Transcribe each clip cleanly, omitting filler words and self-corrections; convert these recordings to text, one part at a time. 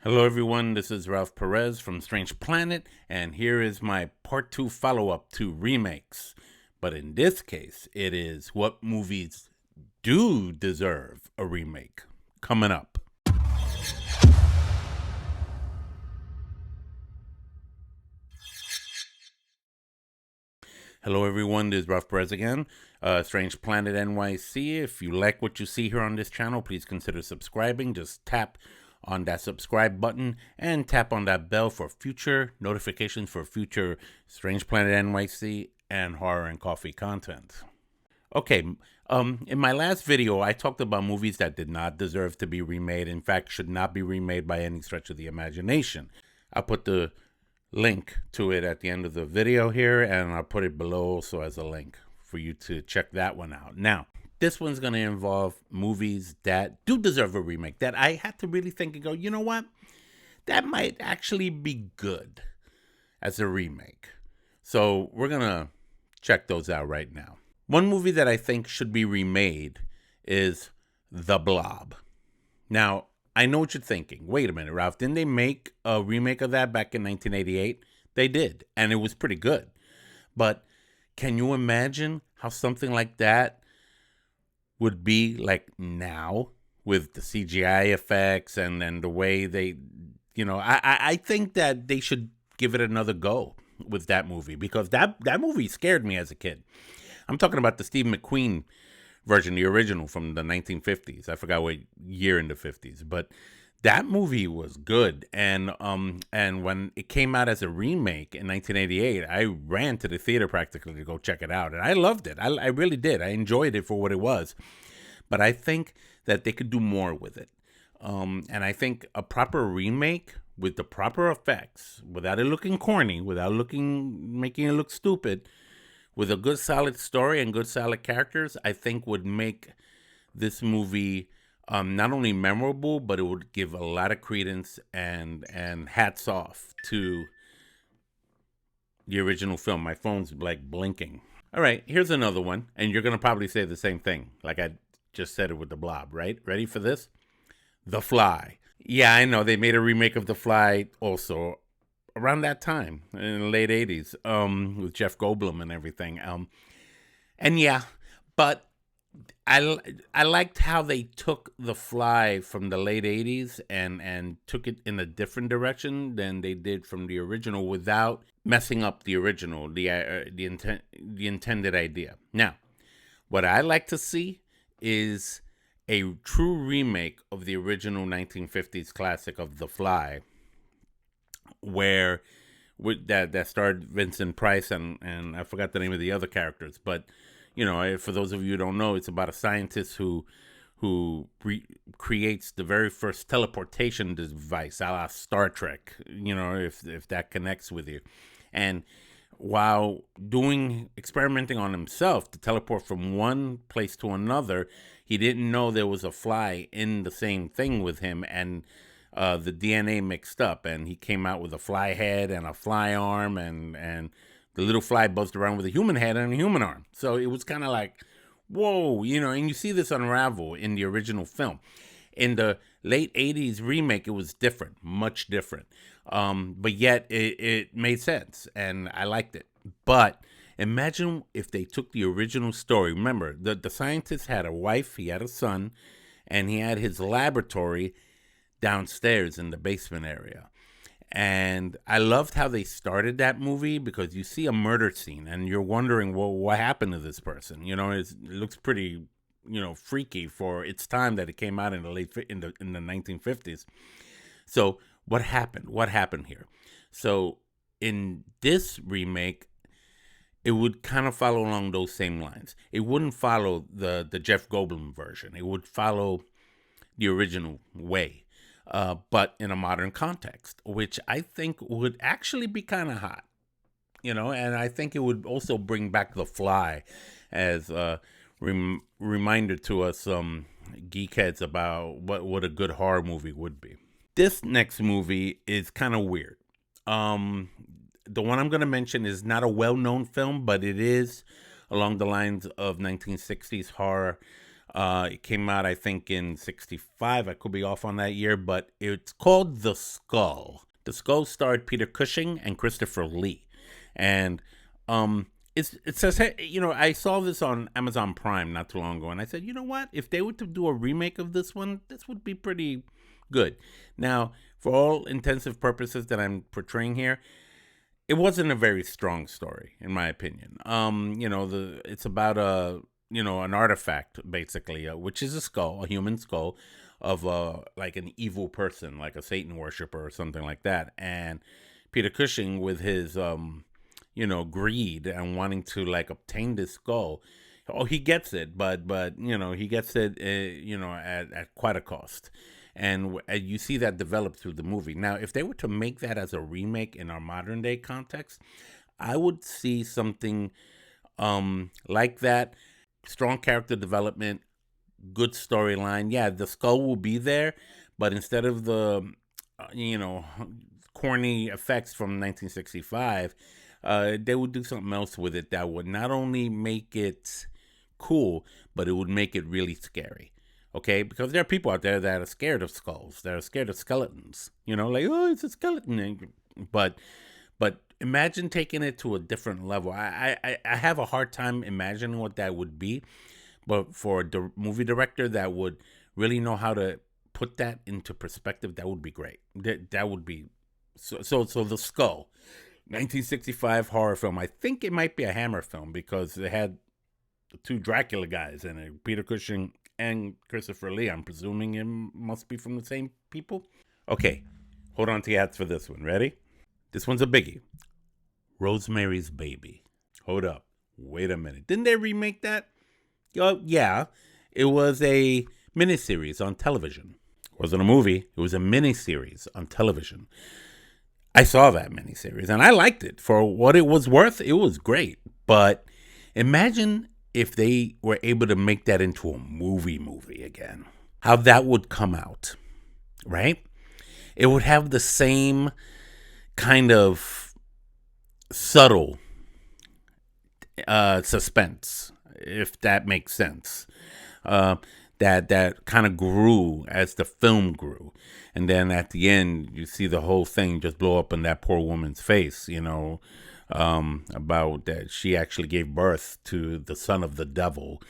Hello, everyone. This is Ralph Perez from Strange Planet, and here is my part 2 follow up to Remakes. But in this case, it is what movies do deserve a remake. Coming up. Hello, everyone. This is Ralph Perez again. Strange Planet NYC. If you like what you see here on this channel, please consider subscribing. Just tap on that subscribe button and tap on that bell for future notifications for future Strange Planet NYC and Horror and Coffee content. Okay, in my last video, I talked about movies that did not deserve to be remade. In fact, should not be remade by any stretch of the imagination. I'll put the link to it at the end of the video here, and I'll put it below also as a link for you to check that one out. Now, this one's going to involve movies that do deserve a remake, that I had to really think and go, you know what? That might actually be good as a remake. So we're going to check those out right now. One movie that I think should be remade is The Blob. Now, I know what you're thinking. Wait a minute, Ralph. Didn't they make a remake of that back in 1988? They did, and it was pretty good. But can you imagine how something like that would be like now with the CGI effects and the way they, I think that they should give it another go with that movie, because that movie scared me as a kid. I'm talking about the Steve McQueen version, the original from the 1950s. I forgot what year in the 50s, but that movie was good. And when it came out as a remake in 1988, I ran to the theater practically to go check it out, and I loved it. I really did. I enjoyed it for what it was, but I think that they could do more with it. And I think a proper remake with the proper effects, without it looking corny, without making it look stupid, with a good solid story and good solid characters, I think would make this movie not only memorable, but it would give a lot of credence and hats off to the original film. My phone's like blinking. All right, here's another one, and you're gonna probably say the same thing, like I just said it with The Blob, right? Ready for this? The Fly. Yeah, I know they made a remake of The Fly also around that time in the late 80s, with Jeff Goldblum and everything. And yeah, but I liked how they took The Fly from the late 80s and took it in a different direction than they did from the original, without messing up the original, the intended idea. Now, what I like to see is a true remake of the original 1950s classic of The Fly, where that starred Vincent Price and I forgot the name of the other characters, but for those of you who don't know, it's about a scientist who creates the very first teleportation device, a la Star Trek. If that connects with you, and while experimenting on himself to teleport from one place to another, he didn't know there was a fly in the same thing with him, and the DNA mixed up, and he came out with a fly head and a fly arm, and the little fly buzzed around with a human head and a human arm. So it was kind of like, whoa, and you see this unravel in the original film. In the late 80s remake, it was different, much different. But yet it made sense, and I liked it. But imagine if they took the original story. Remember, the scientist had a wife, he had a son, and he had his laboratory downstairs in the basement area. And I loved how they started that movie, because you see a murder scene and you're wondering, well, what happened to this person? It looks pretty, freaky for its time that it came out in the 1950s. So what happened? What happened here? So in this remake, it would kind of follow along those same lines. It wouldn't follow the Jeff Goldblum version. It would follow the original way, but in a modern context, which I think would actually be kind of hot, and I think it would also bring back The Fly as a reminder to us geekheads about what a good horror movie would be. This next movie is kind of weird. The one I'm going to mention is not a well-known film, but it is along the lines of 1960s horror. It came out, I think, in '65. I could be off on that year, but it's called The Skull. The Skull starred Peter Cushing and Christopher Lee, and um, it says, hey, I saw this on Amazon Prime not too long ago, and I said, you know what? If they were to do a remake of this one, this would be pretty good. Now, for all intensive purposes that I'm portraying here, it wasn't a very strong story, in my opinion. It's about an artifact basically, which is a skull, a human skull of like an evil person, like a Satan worshiper or something like that. And Peter Cushing, with his greed and wanting to like obtain this skull, oh, he gets it, but he gets it, at quite a cost. And you see that develop through the movie. Now, if they were to make that as a remake in our modern day context, I would see something like that. Strong character development, good storyline. Yeah, the skull will be there, but instead of the, corny effects from 1965, they would do something else with it that would not only make it cool, but it would make it really scary. Okay, because there are people out there that are scared of skulls, that are scared of skeletons. Like, oh, it's a skeleton. But imagine taking it to a different level. I have a hard time imagining what that would be, but for a movie director that would really know how to put that into perspective, that would be great. That would be so. The Skull, 1965 horror film. I think it might be a Hammer film because they had the two Dracula guys in it, Peter Cushing and Christopher Lee. I'm presuming it must be from the same people. Okay, hold on to your hats for this one. Ready? This one's a biggie. Rosemary's Baby. Hold up. Wait a minute. Didn't they remake that? Yeah. It was a miniseries on television. It wasn't a movie. It was a miniseries on television. I saw that miniseries and I liked it. For what it was worth, it was great. But imagine if they were able to make that into a movie again. How that would come out, right? It would have the same kind of subtle suspense, if that makes sense. That kind of grew as the film grew, and then at the end you see the whole thing just blow up in that poor woman's face. About that she actually gave birth to the son of the devil.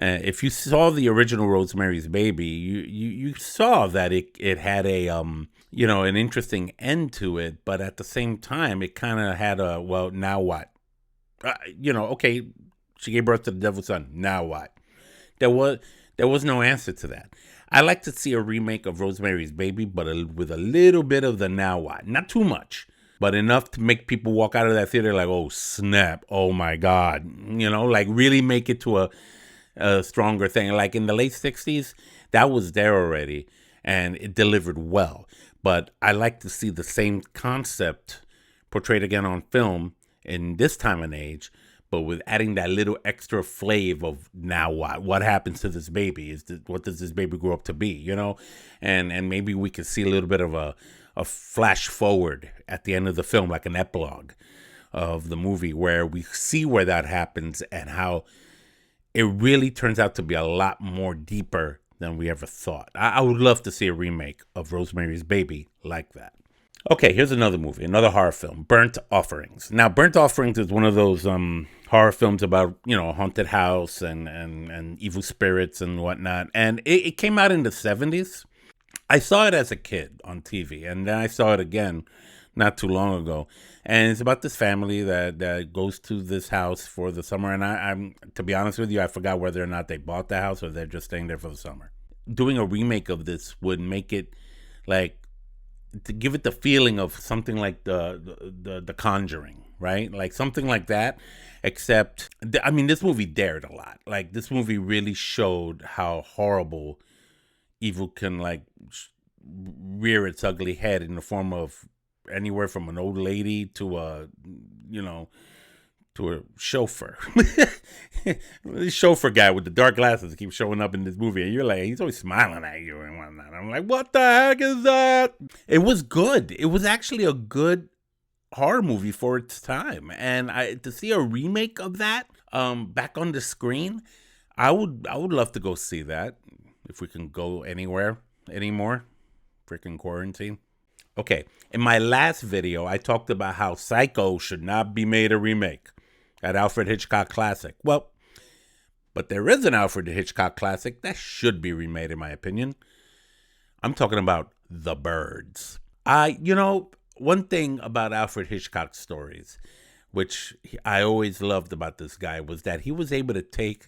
If you saw the original Rosemary's Baby, you saw that it had a an interesting end to it, but at the same time it kind of had a, well, now what? Okay, she gave birth to the devil's son. Now what? There was no answer to that. I like to see a remake of Rosemary's Baby, but with a little bit of the now what. Not too much, but enough to make people walk out of that theater like, oh, snap. Oh, my God. Like really make it to a stronger thing. Like in the late 60s, that was there already, and it delivered well. But I like to see the same concept portrayed again on film in this time and age, but with adding that little extra flavor of now what happens to this baby? What does this baby grow up to be? And maybe we could see a little bit of a flash forward at the end of the film, like an epilogue of the movie, where we see where that happens and how it really turns out to be a lot more deeper than we ever thought. I would love to see a remake of Rosemary's Baby like that. Okay, here's another movie, another horror film, Burnt Offerings. Now, Burnt Offerings is one of those horror films about, a haunted house and evil spirits and whatnot. And it came out in the 70s. I saw it as a kid on TV, and then I saw it again not too long ago. And it's about this family that goes to this house for the summer. And I'm to be honest with you, I forgot whether or not they bought the house or they're just staying there for the summer. Doing a remake of this would make it like, to give it the feeling of something like the Conjuring, right? Like something like that, except, this movie dared a lot. Like, this movie really showed how horrible evil can, like, rear its ugly head in the form of anywhere from an old lady to a chauffeur. The chauffeur guy with the dark glasses keeps showing up in this movie, and you're like, he's always smiling at you and whatnot. I'm like, what the heck is that? It was good. It was actually a good horror movie for its time, and to see a remake of that back on the screen, I would love to go see that if we can go anywhere anymore. Freaking quarantine. Okay, in my last video, I talked about how Psycho should not be made a remake, that Alfred Hitchcock classic. Well, but there is an Alfred Hitchcock classic that should be remade, in my opinion. I'm talking about The Birds. One thing about Alfred Hitchcock stories, which I always loved about this guy, was that he was able to take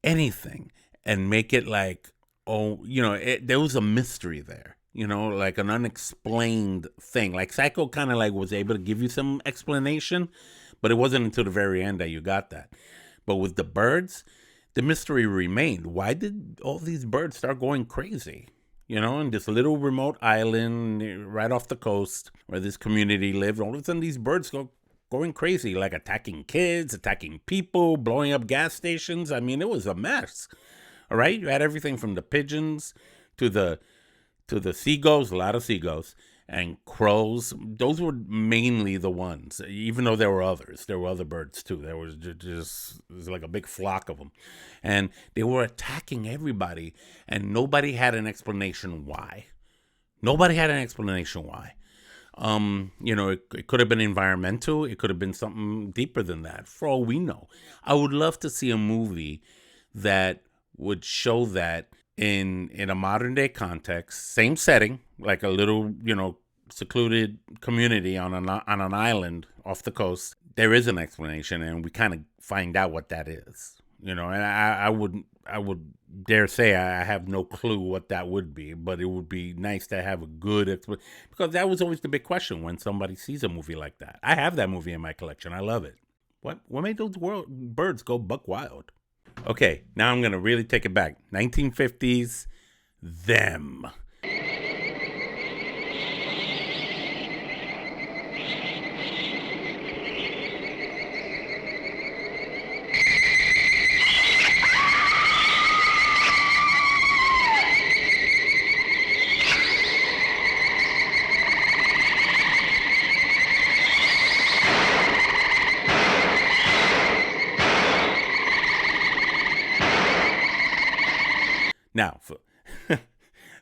anything and make it like, there was a mystery there, like an unexplained thing. Like Psycho kind of like was able to give you some explanation, but it wasn't until the very end that you got that. But with The Birds, the mystery remained. Why did all these birds start going crazy? In this little remote island right off the coast where this community lived, all of a sudden these birds go going crazy, like attacking kids, attacking people, blowing up gas stations. I mean, it was a mess. All right, you had everything from the pigeons to the seagulls, a lot of seagulls, and crows. Those were mainly the ones, even though there were others. There were other birds too. There was just it was like a big flock of them. And they were attacking everybody, and nobody had an explanation why. Nobody had an explanation why. It could have been environmental. It could have been something deeper than that, for all we know. I would love to see a movie that would show that in a modern day context, same setting, like a little, secluded community on an island off the coast. There is an explanation, and we kind of find out what that is. And I would dare say I have no clue what that would be, but it would be nice to have a good explanation, because that was always the big question when somebody sees a movie like that. I have that movie in my collection. I love it. What made those birds go buck wild? Okay, now I'm going to really take it back. 1950s, Them. Now,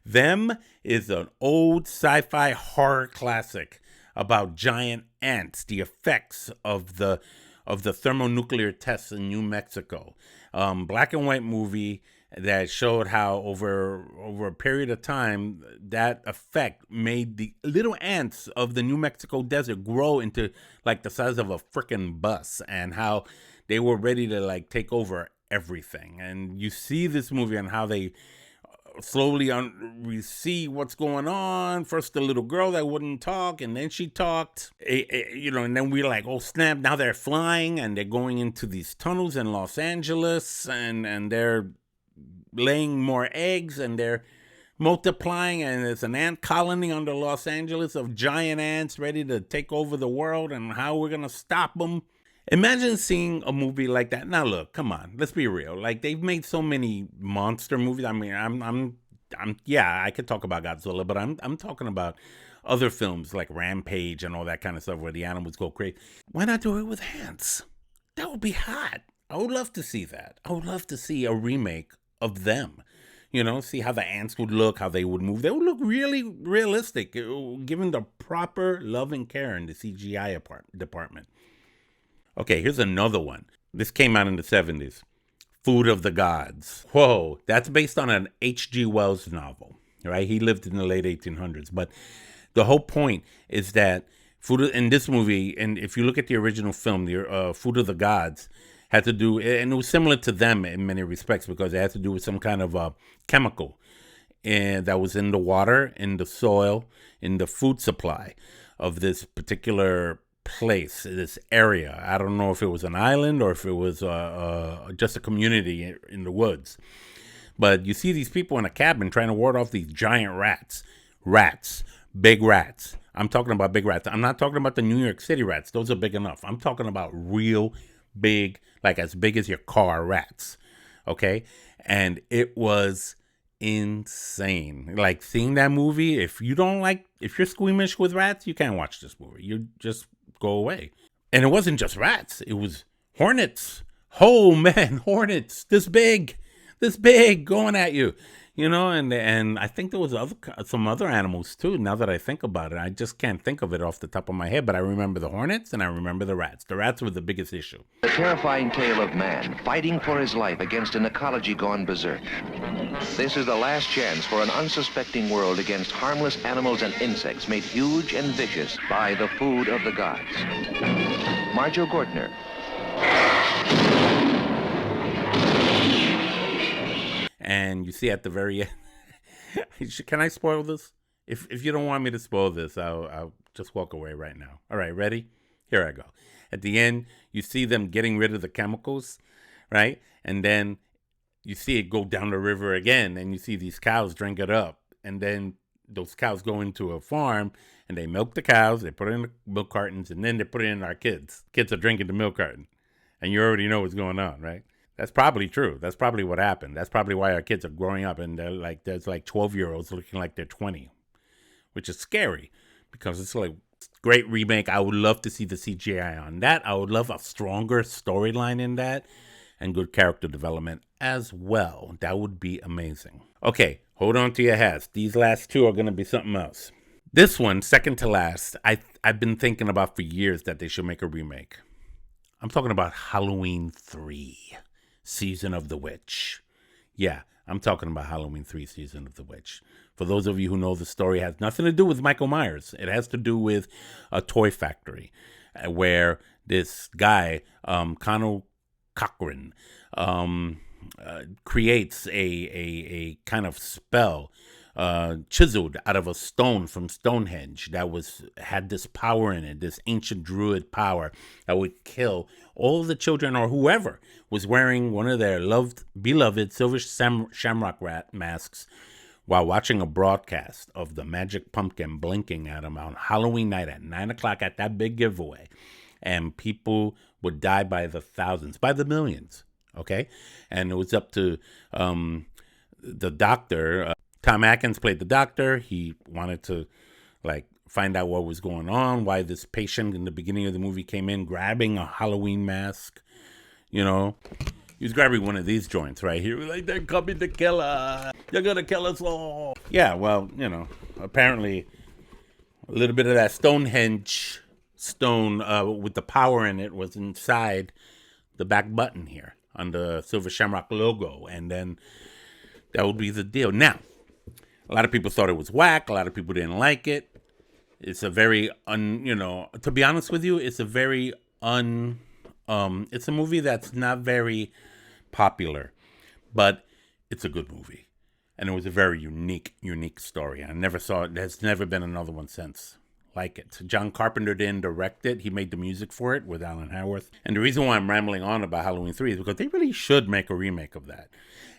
Them is an old sci-fi horror classic about giant ants, the effects of the thermonuclear tests in New Mexico. Black and white movie that showed how over a period of time that effect made the little ants of the New Mexico desert grow into like the size of a freaking bus, and how they were ready to like take over everything. And you see this movie and how they slowly we see what's going on. First the little girl that wouldn't talk, and then she talked, and then we're like, oh snap, now they're flying and they're going into these tunnels in Los Angeles, and they're laying more eggs, and they're multiplying, and it's an ant colony under Los Angeles of giant ants ready to take over the world, and how we're gonna stop them. Imagine seeing a movie like that. Now, look, come on, let's be real. Like, they've made so many monster movies. I mean, yeah, I could talk about Godzilla, but I'm talking about other films like Rampage and all that kind of stuff where the animals go crazy. Why not do it with ants? That would be hot. I would love to see that. I would love to see a remake of Them. See how the ants would look, how they would move. They would look really realistic, given the proper love and care in the CGI department. Okay, here's another one. This came out in the 70s. Food of the Gods. Whoa, that's based on an H.G. Wells novel, right? He lived in the late 1800s. But the whole point is that in this movie, and if you look at the original film, the Food of the Gods had to do, and it was similar to Them in many respects, because it had to do with some kind of chemical that was in the water, in the soil, in the food supply of this particular place, this area. I don't know if it was an island or if it was just a community in the woods. But you see these people in a cabin trying to ward off these giant rats. Big rats. I'm talking about big rats. I'm not talking about the New York City rats. Those are big enough. I'm talking about real big, like as big as your car rats. Okay? And it was insane. Like, seeing that movie, if you're squeamish with rats, you can't watch this movie. You just go away. And it wasn't just rats. It was hornets, Oh man, hornets this big, going at you, and I think there was some other animals too. Now that I think about it, I just can't think of it off the top of my head. But I remember the hornets and I remember the rats. The rats were the biggest issue. The terrifying tale of man fighting for his life against an ecology gone berserk. This is the last chance for an unsuspecting world against harmless animals and insects made huge and vicious by the food of the gods. Marjo Gortner. And you see at the very end, can I spoil this? If you don't want me to spoil this, I'll just walk away right now. All right, ready? Here I go. At the end, you see them getting rid of the chemicals, right? And then you see it go down the river again, and you see these cows drink it up. And then those cows go into a farm, and they milk the cows, they put it in the milk cartons, and then they put it in our kids. Kids are drinking the milk carton. And you already know what's going on, right? That's probably true. That's probably what happened. That's probably why our kids are growing up, and there's like 12-year-olds looking like they're 20, which is scary because it's like great remake. I would love to see the CGI on that. I would love a stronger storyline in that and good character development as well. That would be amazing. Okay, hold on to your hats. These last two are going to be something else. This one, second to last, I've been thinking about for years that they should make a remake. I'm talking about Halloween 3. Season of the Witch. Yeah, I'm talking about Halloween 3 Season of the Witch. For those of you who know, the story has nothing to do with Michael Myers. It has to do with a toy factory where this guy, Connell Cochran, creates a kind of spell chiseled out of a stone from Stonehenge that had this power in it, this ancient druid power that would kill all the children or whoever was wearing one of their beloved silver shamrock rat masks while watching a broadcast of the magic pumpkin blinking at them on Halloween night at 9 o'clock at that big giveaway. And people would die by the thousands, by the millions, okay? And it was up to the doctor. Tom Atkins played the doctor. He wanted to find out what was going on, why this patient in the beginning of the movie came in grabbing a Halloween mask. He was grabbing one of these joints right here. Like, they're coming to kill us. They're going to kill us all. Yeah, well, apparently a little bit of that Stonehenge stone with the power in it was inside the back button here on the Silver Shamrock logo. And then that would be the deal. Now, a lot of people thought it was whack. A lot of people didn't like it. It's a very, to be honest with you, it's a very it's a movie that's not very popular, but it's a good movie. And it was a very unique story. I never saw it. There's never been another one since like it. John Carpenter didn't direct it. He made the music for it with Alan Howarth. And the reason why I'm rambling on about Halloween 3 is because they really should make a remake of that.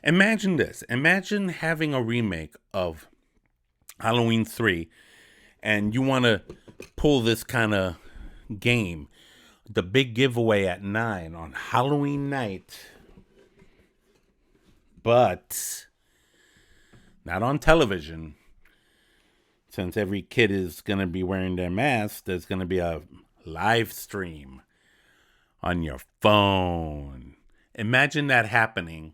Imagine this. Imagine having a remake of Halloween 3 and you want to pull this kind of game, the big giveaway at 9 on Halloween night, but not on television. Since every kid is going to be wearing their mask, there's going to be a live stream on your phone. Imagine that happening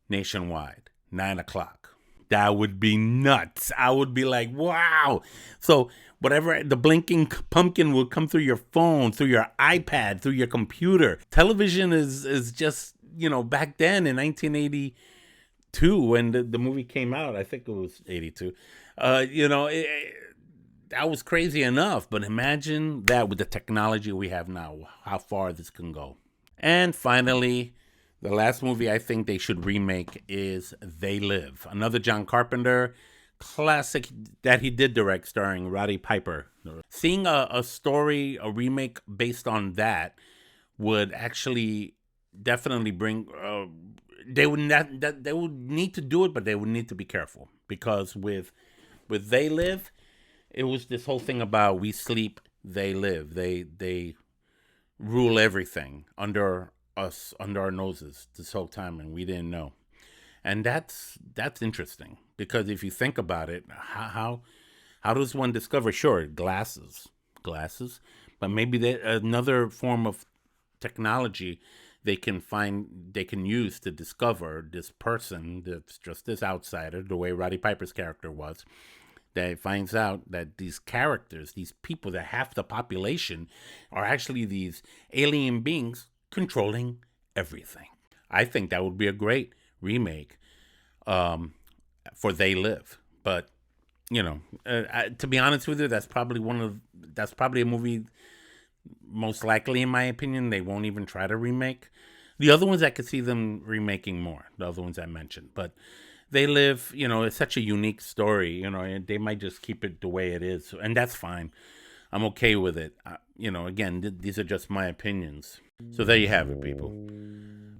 nationwide, 9 o'clock. That would be nuts. I would be like, wow. So whatever, the blinking pumpkin will come through your phone, through your iPad, through your computer. Television is just, back then in 1982 when the movie came out, I think it was 82, that was crazy enough. But imagine that with the technology we have now, how far this can go. And finally, the last movie I think they should remake is They Live, another John Carpenter classic that he did direct, starring Roddy Piper. Seeing a story, a remake based on that would actually definitely bring. They would need to do it, but they would need to be careful because with They Live, it was this whole thing about we sleep, they live. They rule everything under us, under our noses this whole time, and we didn't know. And that's interesting because if you think about it, how does one discover? Sure, glasses, but maybe another form of technology they can use to discover this person that's just this outsider, the way Roddy Piper's character was, that finds out that these characters, these people, that half the population are actually these alien beings controlling everything. I think that would be a great remake for They Live. But, to be honest with you, that's probably a movie, most likely, in my opinion, they won't even try to remake. The other ones I could see them remaking more, the other ones I mentioned. But They Live, it's such a unique story, and they might just keep it the way it is. And that's fine. I'm okay with it. Again, these are just my opinions. So there you have it, people.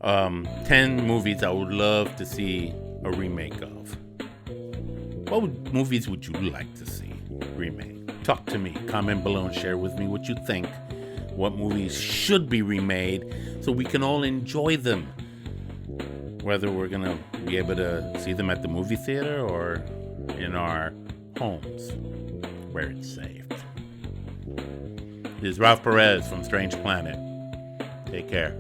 10 movies I would love to see a remake of. What movies would you like to see remade? Talk to me. Comment below and share with me what you think. What movies should be remade so we can all enjoy them. Whether we're going to be able to see them at the movie theater or in our homes where it's safe. This is Ralph Perez from Strange Planet. Take care.